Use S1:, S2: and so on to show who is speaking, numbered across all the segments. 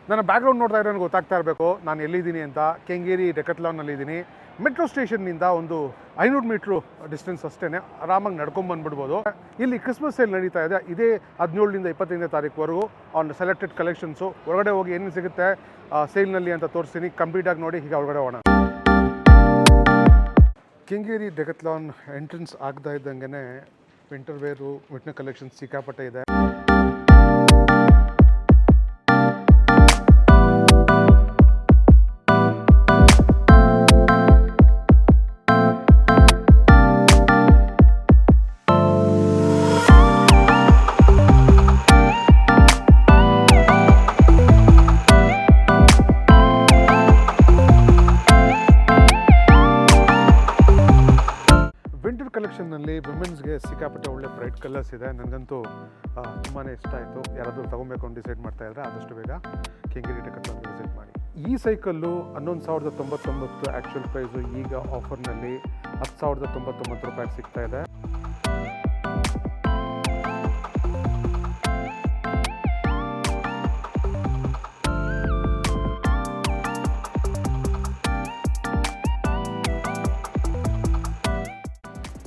S1: ನನ್ನ ಬ್ಯಾಕ್ಗ್ರೌಂಡ್ ನೋಡ್ತಾ ಇರೋನು ಗೊತ್ತಾಗ್ತಾ ಇರಬೇಕು ನಾನು ಎಲ್ಲಿದ್ದೀನಿ ಅಂತ. ಕೆಂಗೇರಿ ಡೆಕತ್ಲಾನ್ನಲ್ಲಿದ್ದೀನಿ. ಮೆಟ್ರೋ ಸ್ಟೇಷನ್ನಿಂದ ಒಂದು 500 ಮೀಟ್ರು ಡಿಸ್ಟೆನ್ಸ್ ಅಷ್ಟೇ, ಆರಾಮಾಗಿ ನಡ್ಕೊಂಬಂದ್ಬಿಡ್ಬೋದು. ಇಲ್ಲಿ ಕ್ರಿಸ್ಮಸ್ ಸೇಲ್ ನಡೀತಾ ಇದೆ. ಇದೇ 17ರಿಂದ 25ನೇ ತಾರೀಕುವರೆಗೂ ಆನ್ ಸೆಲೆಕ್ಟೆಡ್ ಕಲೆಕ್ಷನ್ಸು. ಒಳಗಡೆ ಹೋಗಿ ಏನೇನು ಸಿಗುತ್ತೆ ಸೇಲ್ನಲ್ಲಿ ಅಂತ ತೋರಿಸ್ತೀನಿ. ಕಂಪ್ಲೀಟಾಗಿ ನೋಡಿ. ಈಗ ಒಳಗಡೆ ಹೋಗೋಣ. ಕೆಂಗೇರಿ ಡೆಕತ್ಲಾನ್ ಎಂಟ್ರೆನ್ಸ್ ಆಗ್ತಾ ಇದ್ದಂಗೆ ವಿಂಟರ್ ವೇರು ವಿಂಟರ್ ಕಲೆಕ್ಷನ್ಸ್ ಸಿಕ್ಕಾಪಟ್ಟೆ ಇದೆ. ವಿಂಟರ್ ಕಲೆಕ್ಷನ್ನಲ್ಲಿ ವಿಮೆನ್ಸ್ಗೆ ಸಿಕ್ಕಾಪಟ್ಟೆ ಒಳ್ಳೆ ಬ್ರೈಟ್ ಕಲರ್ಸ್ ಇದೆ. ನನಗಂತೂ ತುಂಬಾ ಇಷ್ಟ ಆಯಿತು. ಯಾರಾದರೂ ತೊಗೊಬೇಕು ಅಂತ ಡಿಸೈಡ್ ಮಾಡ್ತಾ ಇದ್ದರೆ ಆದಷ್ಟು ಬೇಗ ಕೆಂಗೇರಿ ಡೆಕತ್ಲಾನ್ ವಿಸಿಟ್ ಮಾಡಿ. ಈ ಸೈಕಲ್ಲು 11,099 ಆ್ಯಕ್ಚುಯಲ್ ಪ್ರೈಸು. ಈಗ ಆಫರ್ನಲ್ಲಿ 10,099 ರೂಪಾಯಿಗೆ ಸಿಗ್ತಾ ಇದೆ.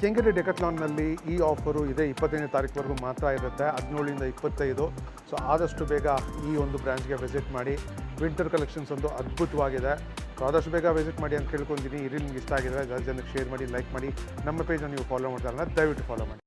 S1: ಕೆಂಗೇರಿ ಡೆಕತ್ಲಾನ್ನಲ್ಲಿ ಈ ಆಫರು ಇದೆ 25ನೇ ತಾರೀಕುವರೆಗೂ ಮಾತ್ರ ಇರುತ್ತೆ, 17ರಿಂದ 25. ಸೊ ಆದಷ್ಟು ಬೇಗ ಈ ಒಂದು ಬ್ರಾಂಚ್ಗೆ ವಿಸಿಟ್ ಮಾಡಿ. ವಿಂಟರ್ ಕಲೆಕ್ಷನ್ಸ್ ಒಂದು ಅದ್ಭುತವಾಗಿದೆ. ಸೊ ಆದಷ್ಟು ಬೇಗ ವಿಸಿಟ್ ಮಾಡಿ ಅಂತ ಕೇಳ್ಕೊತೀನಿ. ಈ ರೀಲ್ ನಿಮ್ಗೆ ಇಷ್ಟ ಆಗಿದ್ರೆ ಜಾಸ್ತಿ ಜನಕ್ಕೆ ಶೇರ್ ಮಾಡಿ, ಲೈಕ್ ಮಾಡಿ. ನಮ್ಮ ಪೇಜನ್ನು ನೀವು ಫಾಲೋ ಮಾಡ್ತಾರಲ್ಲ ದಯವಿಟ್ಟು ಫಾಲೋ ಮಾಡಿ.